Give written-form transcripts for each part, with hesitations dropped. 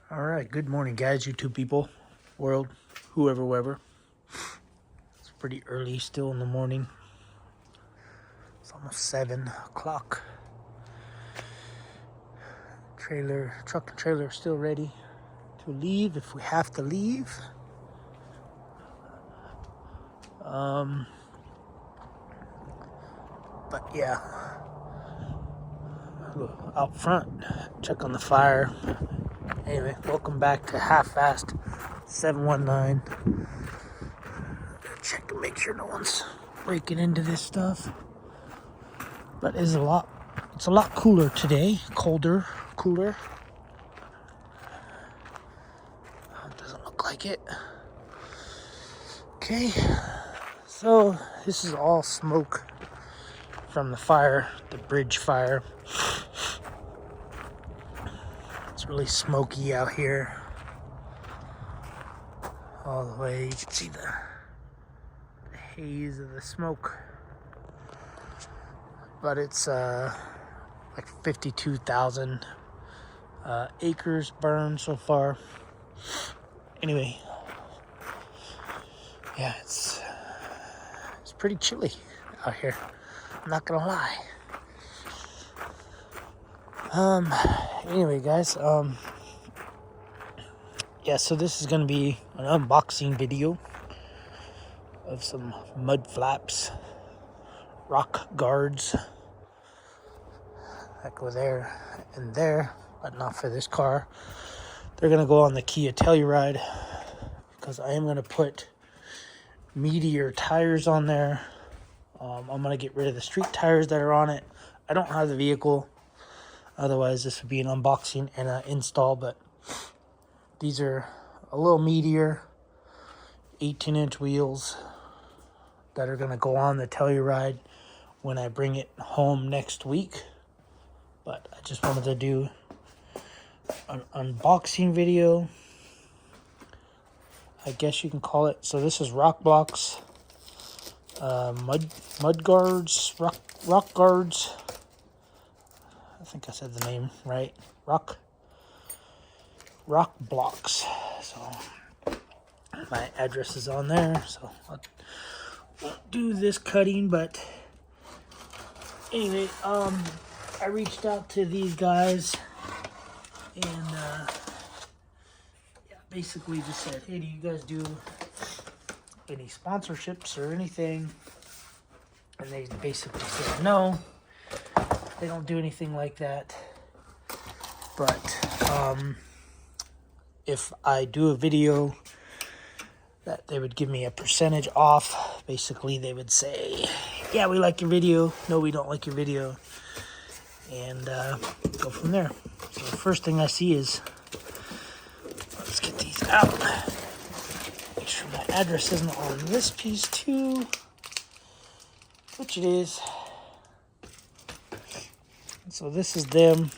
All right, good morning, guys, YouTube people, world, whoever. It's pretty early still in the morning. It's almost 7 o'clock. Truck and trailer still ready to leave if we have to leave. But yeah, out front, check on the fire. Anyway, welcome back to Half-Fast 719. Check to make sure no one's breaking into this stuff. But it's a lot cooler today. Cooler. Doesn't look like it. Okay, so this is all smoke from the fire, the bridge fire. It's really smoky out here. All the way, you can see the haze of the smoke. But it's like 52,000 acres burned so far. Anyway, yeah, it's pretty chilly out here. I'm not gonna lie. Anyway, guys, yeah, so this is gonna be an unboxing video of some mud flaps, rock guards that go there and there, but not for this car. They're gonna go on the Kia Telluride because I am gonna put Meteor tires on there. I'm gonna get rid of the street tires that are on it. I don't have the vehicle, otherwise this would be an unboxing and an install, but these are a little Meteor 18-inch wheels that are gonna go on the Telluride when I bring it home next week. But I just wanted to do an unboxing video, I guess you can call it. So this is ROKBLOKZ mud guards, rock guards. I think I said the name right. ROKBLOKZ. So my address is on there. So I won't do this cutting, but anyway, I reached out to these guys and yeah, basically just said, hey, do you guys do any sponsorships or anything? And they basically said no, they don't do anything like that. But if I do a video, that they would give me a percentage off. Basically, they would say, yeah, we like your video, no, we don't like your video, and go from there. So the first thing I see is, let's get these out. Make sure my address isn't on this piece too, which it is. So this is them.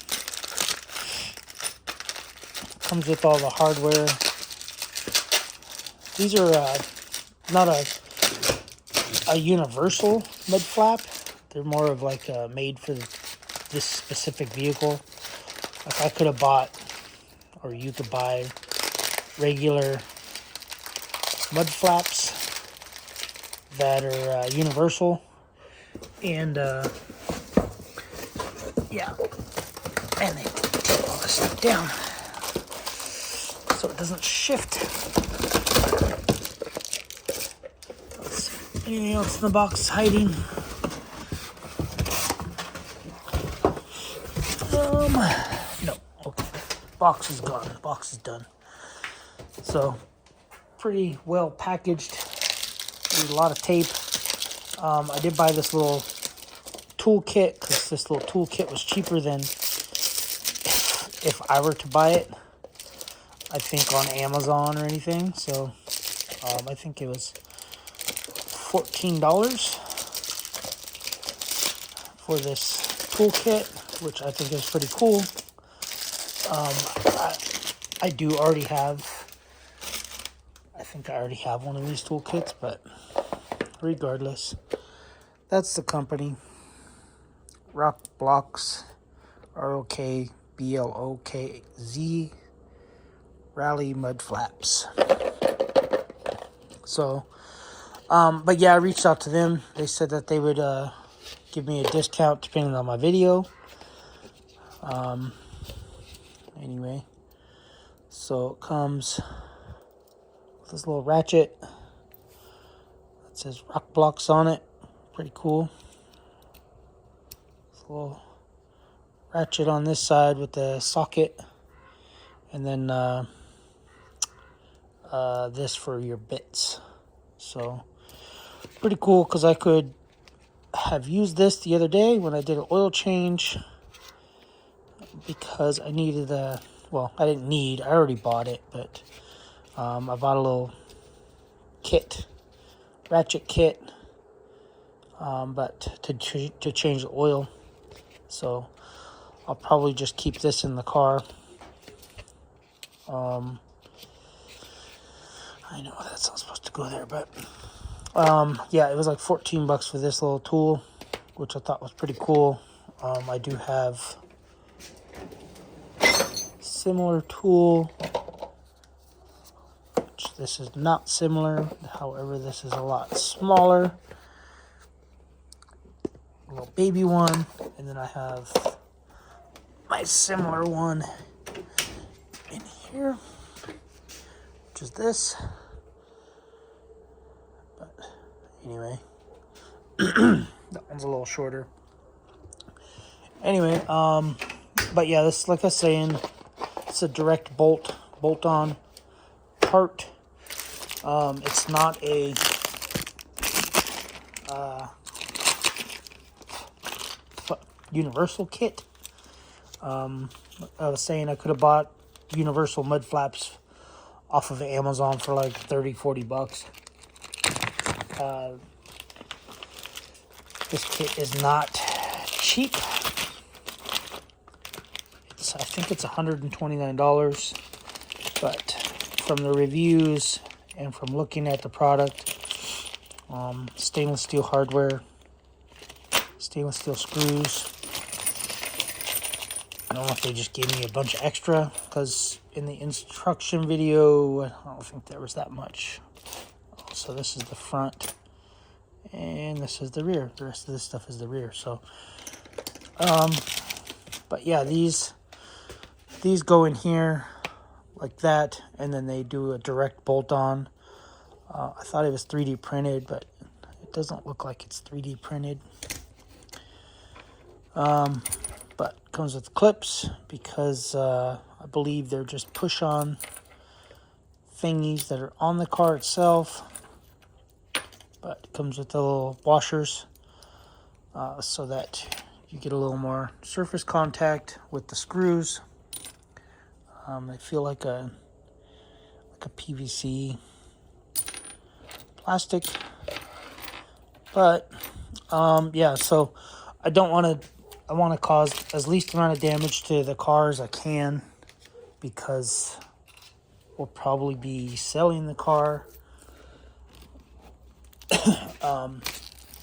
Comes with all the hardware. These are not a universal mud flap. They're more of like made for this specific vehicle. Like I could have bought, or you could buy, regular mud flaps that are universal, and yeah, and they take all this stuff down so it doesn't shift. Let's see, anything else in the box hiding? No. Okay. Box is gone. Box is done. So, pretty well packaged. There's a lot of tape. I did buy this little toolkit because this little toolkit was cheaper than if I were to buy it, I think, on Amazon or anything. So, I think it was $14 for this toolkit, which I think is pretty cool. I do already have, I think I already have one of these toolkits, but regardless, that's the company, ROKBLOKZ, ROKBLOKZ, Rally mud flaps. So, but yeah, I reached out to them. They said that they would give me a discount depending on my video. Anyway, so it comes with this little ratchet that says ROKBLOKZ on it. Pretty cool. This little ratchet on this side with the socket, and then this for your bits. So pretty cool, because I could have used this the other day when I did an oil change, because I needed a, well, I didn't need, I already bought it, but I bought a little kit, ratchet kit, but to change the oil. So I'll probably just keep this in the car. I know that's not supposed to go there, but yeah, it was like 14 bucks for this little tool, which I thought was pretty cool. I do have similar tool, which this is not similar, however this is a lot smaller, a little baby one, and then I have my similar one in here, which is this. But anyway, that one's a little shorter. Anyway, but yeah, this, like I was saying, it's a direct bolt-on part. It's not a universal kit. I was saying I could have bought universal mud flaps off of Amazon for like 30-40 bucks. This kit is not cheap. I think it's $129, but from the reviews and from looking at the product, stainless steel hardware, stainless steel screws. I don't know if they just gave me a bunch of extra, because in the instruction video, I don't think there was that much. So this is the front, and this is the rear. The rest of this stuff is the rear. So, but yeah, these go in here like that, and then they do a direct bolt-on. I thought it was 3D printed, but it doesn't look like it's 3D printed. But comes with clips, because I believe they're just push-on thingies that are on the car itself. But it comes with the little washers, so that you get a little more surface contact with the screws. They feel like a PVC plastic, but yeah. So I want to cause as least amount of damage to the car as I can, because we'll probably be selling the car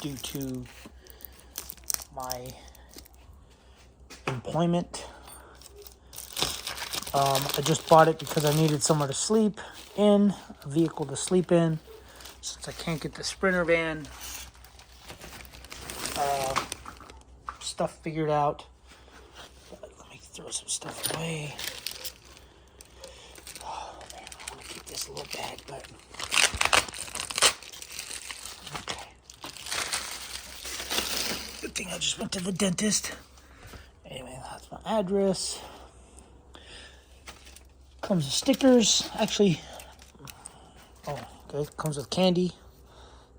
due to my employment. I just bought it because I needed somewhere to sleep in, a vehicle to sleep in, since I can't get the Sprinter van stuff figured out. But let me throw some stuff away. Oh man, I want to keep this little bag, but okay. Good thing I just went to the dentist. Anyway, that's my address. Comes with stickers. Actually, oh, okay. Comes with candy.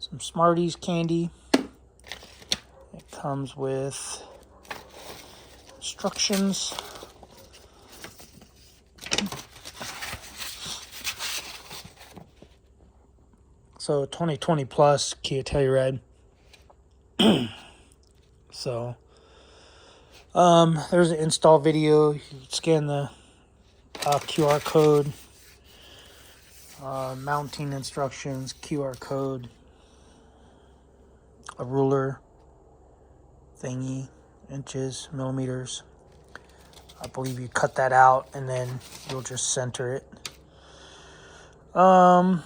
Some Smarties candy. It comes with instructions. So 2020 plus Kia Telluride. So there's an install video. You scan the QR code, mounting instructions, QR code, a ruler thingy, inches, millimeters. I believe you cut that out and then you'll just center it. So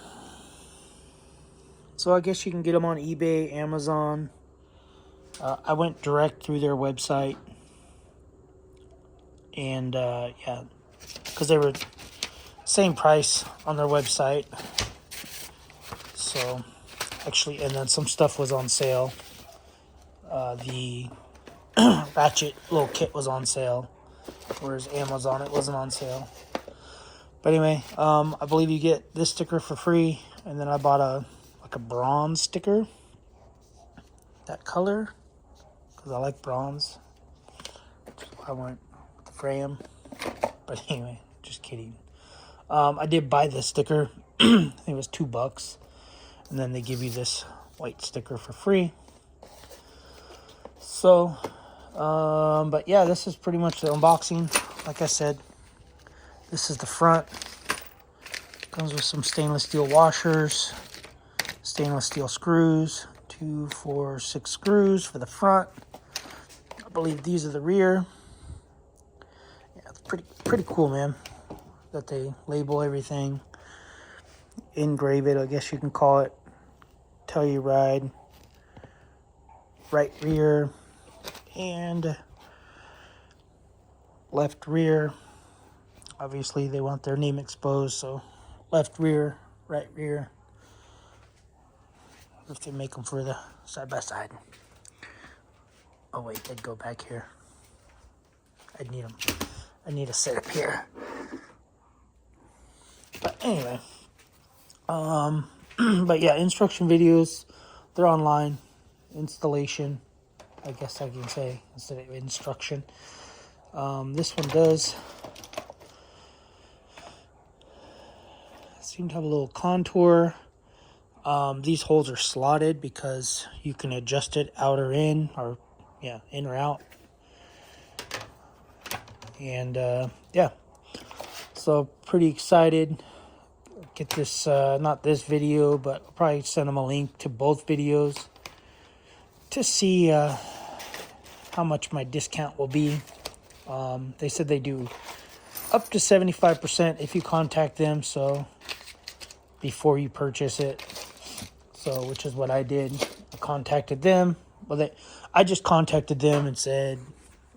I guess you can get them on eBay, Amazon. I went direct through their website. And yeah, because they were same price on their website. So actually, and then some stuff was on sale. The ratchet little kit was on sale, whereas Amazon, it wasn't on sale. But anyway, I believe you get this sticker for free, and then I bought a bronze sticker, that color, because I like bronze. I went with the frame. But anyway, just kidding. I did buy this sticker. I think it was $2, and then they give you this white sticker for free. So, but yeah, this is pretty much the unboxing. Like I said, this is the front. Comes with some stainless steel washers, stainless steel screws, 2, 4, 6 screws for the front. I believe these are the rear. Yeah, it's pretty cool, man, that they label everything, engrave it, I guess you can call it. Telluride, right rear and left rear. Obviously they want their name exposed, so left rear, right rear, if they make them for the side by side. Oh wait, they'd go back here. I'd need them. I need a setup here. But anyway, but yeah, instruction videos, they're online. Installation, I guess I can say, instead of instruction. This one does seem to have a little contour. These holes are slotted because you can adjust it out or in, or yeah, in or out. And yeah, so pretty excited. Get this, not this video, but I'll probably send them a link to both videos to see how much my discount will be. They said they do up to 75% if you contact them, so before you purchase it. So, which is what I did. I contacted them. Well, I just contacted them and said,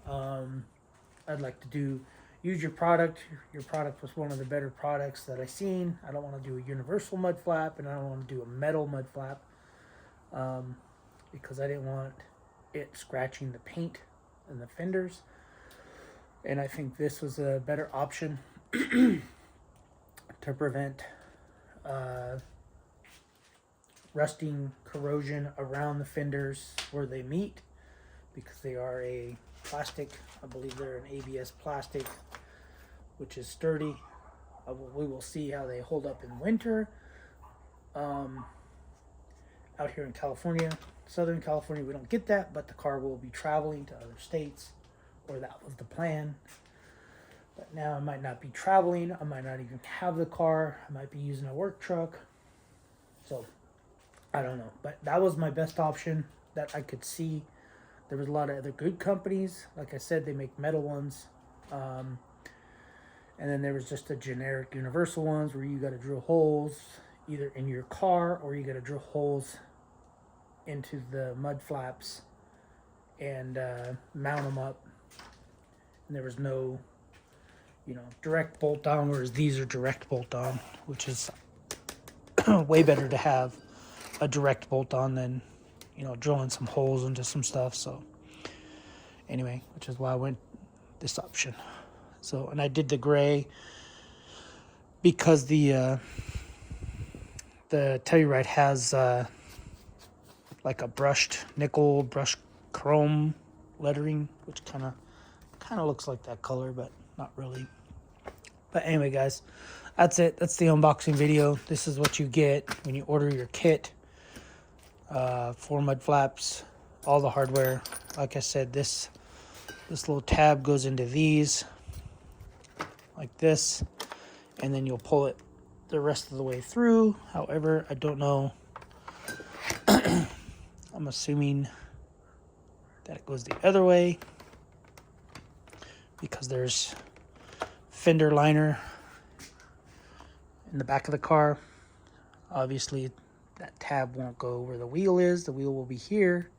I'd like to use your product. Your product was one of the better products that I seen. I don't want to do a universal mud flap, and I don't want to do a metal mud flap, because I didn't want it scratching the paint and the fenders. And I think this was a better option to prevent rusting, corrosion around the fenders where they meet, because they are a plastic. I believe they're an ABS plastic, which is sturdy. We will see how they hold up in winter. Out here in California, Southern California, we don't get that, but the car will be traveling to other states, or that was the plan. But now I might not be traveling. I might not even have the car. I might be using a work truck. So I don't know, but that was my best option that I could see. There was a lot of other good companies. Like I said, they make metal ones. And then there was just the generic universal ones where you got to drill holes either in your car, or you got to drill holes into the mud flaps and mount them up. And there was no, direct bolt on, whereas these are direct bolt on, which is way better to have a direct bolt on than, drilling some holes into some stuff. So anyway, which is why I went this option. So, and I did the gray because the Telluride has like a brushed nickel, brushed chrome lettering, which kind of looks like that color, but not really. But anyway, guys, that's it. That's the unboxing video. This is what you get when you order your kit. 4 mud flaps, all the hardware. Like I said, this little tab goes into these like this, and then you'll pull it the rest of the way through. However, I don't know. I'm assuming that it goes the other way because there's fender liner in the back of the car. Obviously, that tab won't go where the wheel is. The wheel will be here.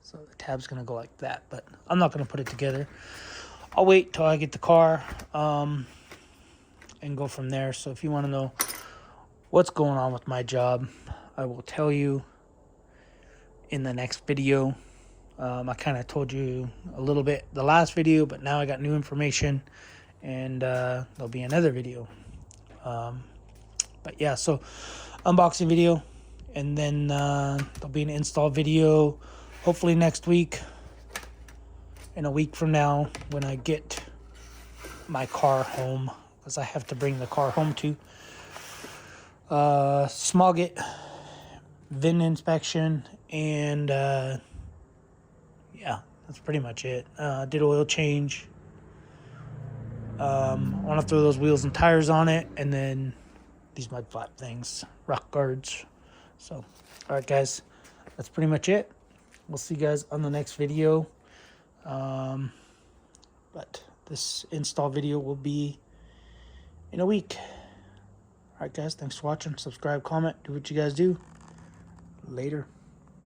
So the tab's going to go like that. But I'm not going to put it together. I'll wait till I get the car and go from there. So if you want to know what's going on with my job, I will tell you in the next video. I kind of told you a little bit the last video, but now I got new information, and there'll be another video. But yeah, so unboxing video, and then there'll be an install video hopefully next week, in a week from now, when I get my car home, because I have to bring the car home to smog it, VIN inspection, and yeah, that's pretty much it. Did oil change. I want to throw those wheels and tires on it, and then these mud flap things, rock guards. So, all right, guys, that's pretty much it. We'll see you guys on the next video. But this install video will be in a week. All right, guys, thanks for watching. Subscribe, comment, do what you guys do. Later.